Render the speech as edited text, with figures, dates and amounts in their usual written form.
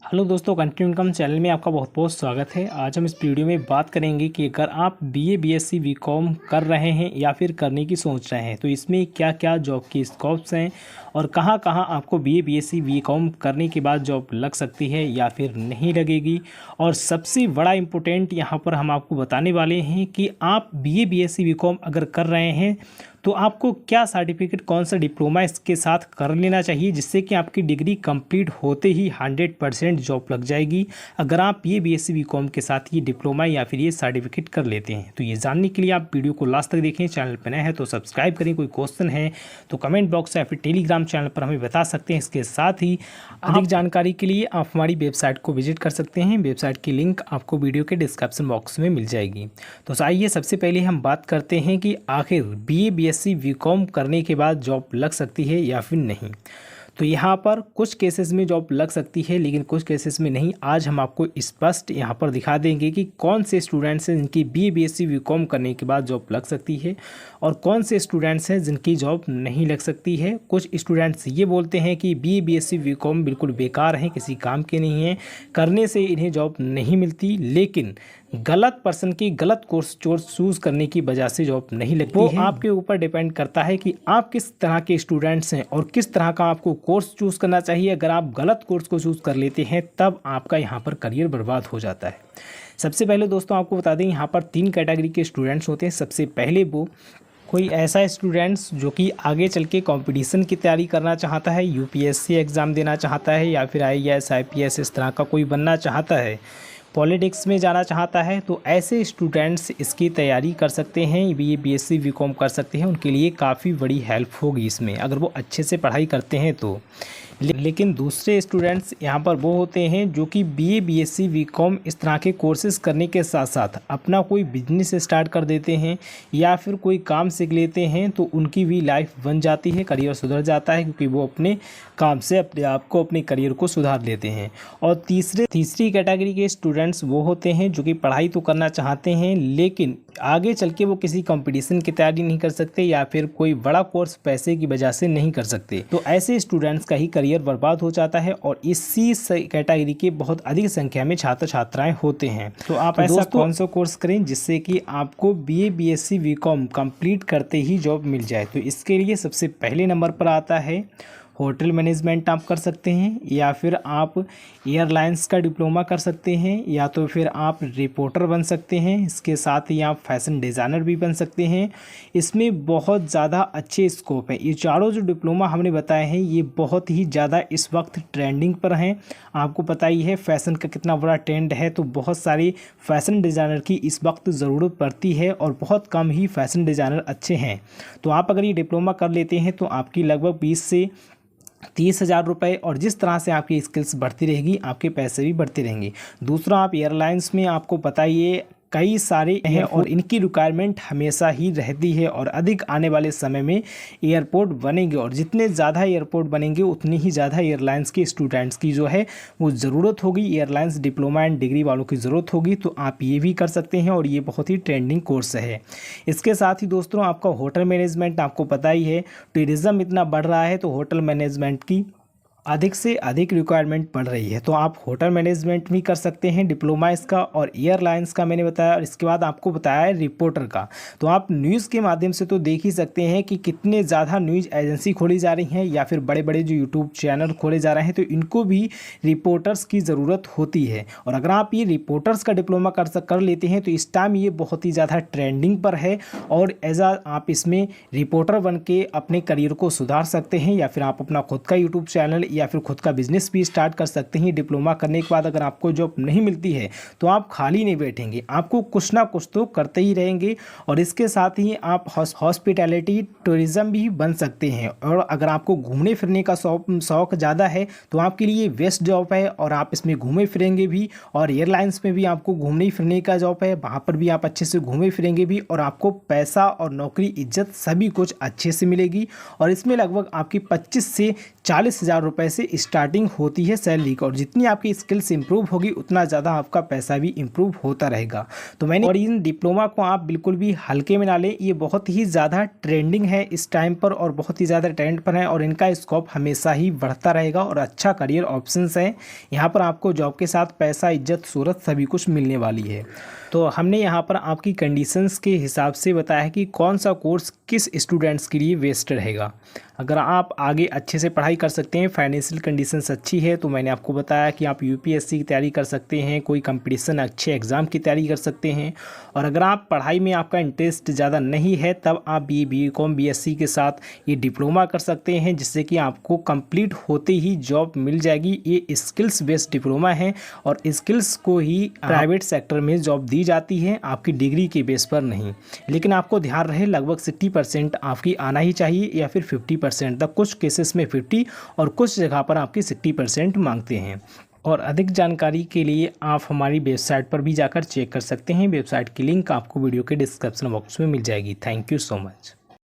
Hello दोस्तों, continue income channel में आपका बहुत बहुत स्वागत है। आज हम इस वीडियो में बात करेंगे कि अगर आप बीए, बीएससी, बीकॉम कर रहे हैं या फिर करने की सोच रहे हैं तो इसमें क्या क्या जॉब की स्कोप्स हैं और कहां कहां आपको बीए, बीएससी, बीकॉम करने के बाद जॉब लग सकती है या फिर नहीं लगेगी। और सबसे बड़ा इम्पोर्टेंट यहाँ पर हम आपको बताने वाले हैं कि आप बीए, बीएससी, बीकॉम अगर कर रहे हैं तो आपको क्या सर्टिफिकेट, कौन सा डिप्लोमा इसके साथ कर लेना चाहिए जिससे कि आपकी डिग्री कंप्लीट होते ही 100% जॉब लग जाएगी अगर आप ये बीएससी बीकॉम के साथ ये डिप्लोमा या फिर ये सर्टिफिकेट कर लेते हैं। तो ये जानने के लिए आप वीडियो को लास्ट तक देखें। चैनल पर नए हैं तो सब्सक्राइब करें। कोई क्वेश्चन है तो कमेंट बॉक्स या फिर टेलीग्राम चैनल पर हमें बता सकते हैं। इसके साथ ही अधिक जानकारी के लिए आप हमारी वेबसाइट को विजिट कर सकते हैं। वेबसाइट की लिंक आपको वीडियो के डिस्क्रिप्शन बॉक्स में मिल जाएगी। तो आइए सबसे पहले हम बात करते हैं कि आखिर बीए, बीएससी, बीकॉम करने के बाद जॉब लग सकती है या फिर नहीं। तो यहाँ पर कुछ केसेस में जॉब लग सकती है लेकिन कुछ केसेस में नहीं। आज हम आपको स्पष्ट यहाँ पर दिखा देंगे कि कौन से स्टूडेंट्स हैं जिनकी बीए, बीएससी, बीकॉम करने के बाद जॉब लग सकती है और कौन से स्टूडेंट्स हैं जिनकी जॉब नहीं लग सकती है। कुछ स्टूडेंट्स ये बोलते हैं कि बीए, बीएससी, बीकॉम बिल्कुल बेकार हैं, किसी काम के नहीं हैं, करने से इन्हें जॉब नहीं मिलती, लेकिन गलत पर्सन की गलत कोर्स चूज़ करने की वजह से जॉब नहीं लगती है। आपके ऊपर डिपेंड करता है कि आप किस तरह के स्टूडेंट्स हैं और किस तरह का आपको कोर्स चूज़ करना चाहिए। अगर आप गलत कोर्स को चूज़ कर लेते हैं तब आपका यहाँ पर करियर बर्बाद हो जाता है। सबसे पहले दोस्तों आपको बता दें, यहाँ पर 3 कैटेगरी के स्टूडेंट्स होते हैं। सबसे पहले वो कोई ऐसा स्टूडेंट्स जो कि आगे चल के कंपटीशन की तैयारी करना चाहता है, यूपीएससी एग्ज़ाम देना चाहता है या फिर आईएएस, आईपीएस इस तरह का कोई बनना चाहता है, पॉलिटिक्स में जाना चाहता है, तो ऐसे स्टूडेंट्स इसकी तैयारी कर सकते हैं। बीए, बीएससी, बीकॉम कर सकते हैं। उनके लिए काफ़ी बड़ी हेल्प होगी इसमें अगर वो अच्छे से पढ़ाई करते हैं तो। लेकिन दूसरे स्टूडेंट्स यहाँ पर वो होते हैं जो कि बीए, बीएससी, बीकॉम इस तरह के कोर्सेज करने के साथ साथ अपना कोई बिजनेस स्टार्ट कर देते हैं या फिर कोई काम सीख लेते हैं तो उनकी भी लाइफ बन जाती है, करियर सुधर जाता है क्योंकि वो अपने काम से अपने आप को, अपने करियर को सुधार लेते हैं। और तीसरी कैटेगरी के स्टूडेंट्स वो होते हैं जो कि पढ़ाई तो करना चाहते हैं लेकिन आगे चल के वो किसी कंपटीशन की तैयारी नहीं कर सकते या फिर कोई बड़ा कोर्स पैसे की वजह से नहीं कर सकते। तो ऐसे स्टूडेंट्स का ही करियर बर्बाद हो जाता है और इसी कैटेगरी के बहुत अधिक संख्या में छात्र छात्राएं होते हैं। तो आप ऐसा कौन सा कोर्स करें जिससे कि आपको बीए, बीएससी, बीकॉम कंप्लीट करते ही जॉब मिल जाए। तो इसके लिए सबसे पहले नंबर पर आता है होटल मैनेजमेंट। आप कर सकते हैं या फिर आप एयरलाइंस का डिप्लोमा कर सकते हैं या तो फिर आप रिपोर्टर बन सकते हैं। इसके साथ ही आप फैशन डिज़ाइनर भी बन सकते हैं। इसमें बहुत ज़्यादा अच्छे स्कोप है। ये चारों जो डिप्लोमा हमने बताए हैं ये बहुत ही ज़्यादा इस वक्त ट्रेंडिंग पर हैं। आपको पता ही है फैशन का कितना बड़ा ट्रेंड है, तो बहुत सारे फैशन डिज़ाइनर की इस वक्त ज़रूरत पड़ती है और बहुत कम ही फैशन डिज़ाइनर अच्छे हैं। तो आप अगर ये डिप्लोमा कर लेते हैं तो आपकी लगभग 20 से 30,000 रुपये, और जिस तरह से आपकी स्किल्स बढ़ती रहेगी आपके पैसे भी बढ़ते रहेंगे। दूसरा, आप एयरलाइंस में आपको पता ही है कई सारे हैं और इनकी रिक्वायरमेंट हमेशा ही रहती है और अधिक आने वाले समय में एयरपोर्ट बनेंगे और जितने ज़्यादा एयरपोर्ट बनेंगे उतनी ही ज़्यादा एयरलाइंस के स्टूडेंट्स की जो है वो ज़रूरत होगी। एयरलाइंस डिप्लोमा एंड डिग्री वालों की ज़रूरत होगी, तो आप ये भी कर सकते हैं और ये बहुत ही ट्रेंडिंग कोर्स है। इसके साथ ही दोस्तों आपका होटल मैनेजमेंट, आपको पता ही है टूरिज़्म इतना बढ़ रहा है तो होटल मैनेजमेंट की अधिक से अधिक रिक्वायरमेंट बढ़ रही है। तो आप होटल मैनेजमेंट भी कर सकते हैं डिप्लोमा इसका, और एयरलाइंस का मैंने बताया, और इसके बाद आपको बताया है रिपोर्टर का। तो आप न्यूज़ के माध्यम से तो देख ही सकते हैं कि कितने ज़्यादा न्यूज़ एजेंसी खोली जा रही हैं या फिर बड़े बड़े जो यूट्यूब चैनल खोले जा रहे हैं, तो इनको भी रिपोर्टर्स की ज़रूरत होती है। और अगर आप ये रिपोर्टर्स का डिप्लोमा कर लेते हैं तो इस टाइम ये बहुत ही ज़्यादा ट्रेंडिंग पर है और आप इसमें रिपोर्टर बन के अपने करियर को सुधार सकते हैं या फिर आप अपना खुद का यूट्यूब चैनल या फिर खुद का बिजनेस भी स्टार्ट कर सकते हैं। डिप्लोमा करने के बाद अगर आपको जॉब नहीं मिलती है तो आप खाली नहीं बैठेंगे, आपको कुछ ना कुछ तो करते ही रहेंगे। और इसके साथ ही आप हॉस्पिटैलिटी टूरिज़्म भी बन सकते हैं। और अगर आपको घूमने फिरने का शौक ज़्यादा है तो आपके लिए बेस्ट जॉब है और आप इसमें घूमे फिरेंगे भी। और एयरलाइंस में भी आपको घूमने फिरने का जॉब है, वहाँ पर भी आप अच्छे से घूमे फिरेंगे भी और आपको पैसा और नौकरी, इज्जत सभी कुछ अच्छे से मिलेगी। और इसमें लगभग आपकी 25 से 40,000 रुपये रुपए से स्टार्टिंग होती है सैलरी की, और जितनी आपकी स्किल्स इंप्रूव होगी उतना ज़्यादा आपका पैसा भी इंप्रूव होता रहेगा। तो मैंने और इन डिप्लोमा को आप बिल्कुल भी हल्के में ना लें, ये बहुत ही ज़्यादा ट्रेंडिंग है इस टाइम पर और बहुत ही ज़्यादा ट्रेंड पर है, और इनका स्कोप हमेशा ही बढ़ता रहेगा और अच्छा करियर ऑप्शंस है। यहाँ पर आपको जॉब के साथ पैसा, इज्जत, शोहरत सभी कुछ मिलने वाली है। तो हमने यहाँ पर आपकी कंडीशंस के हिसाब से बताया है कि कौन सा कोर्स किस स्टूडेंट्स के लिए बेस्ट रहेगा। अगर आप आगे अच्छे से पढ़ाई कर सकते हैं, फाइनेंशियल कंडीशंस अच्छी है, तो मैंने आपको बताया कि आप यूपीएससी की तैयारी कर सकते हैं, कोई कंपटीशन अच्छे एग्ज़ाम की तैयारी कर सकते हैं। और अगर आप पढ़ाई में आपका इंटरेस्ट ज़्यादा नहीं है तब आप BCom BSc के साथ ये डिप्लोमा कर सकते हैं, जिससे कि आपको कंप्लीट होते ही जॉब मिल जाएगी। ये स्किल्स बेस्ड डिप्लोमा है और स्किल्स को ही प्राइवेट सेक्टर में जॉब दी जाती है, आपकी डिग्री के बेस पर नहीं। लेकिन आपको ध्यान रहे लगभग 60% आपकी आना ही चाहिए या फिर 50%, तक कुछ केसेस में 50 और कुछ जगह पर आपकी 60% मांगते हैं। और अधिक जानकारी के लिए आप हमारी वेबसाइट पर भी जाकर चेक कर सकते हैं। वेबसाइट की लिंक आपको वीडियो के डिस्क्रिप्शन बॉक्स में मिल जाएगी। Thank you so much.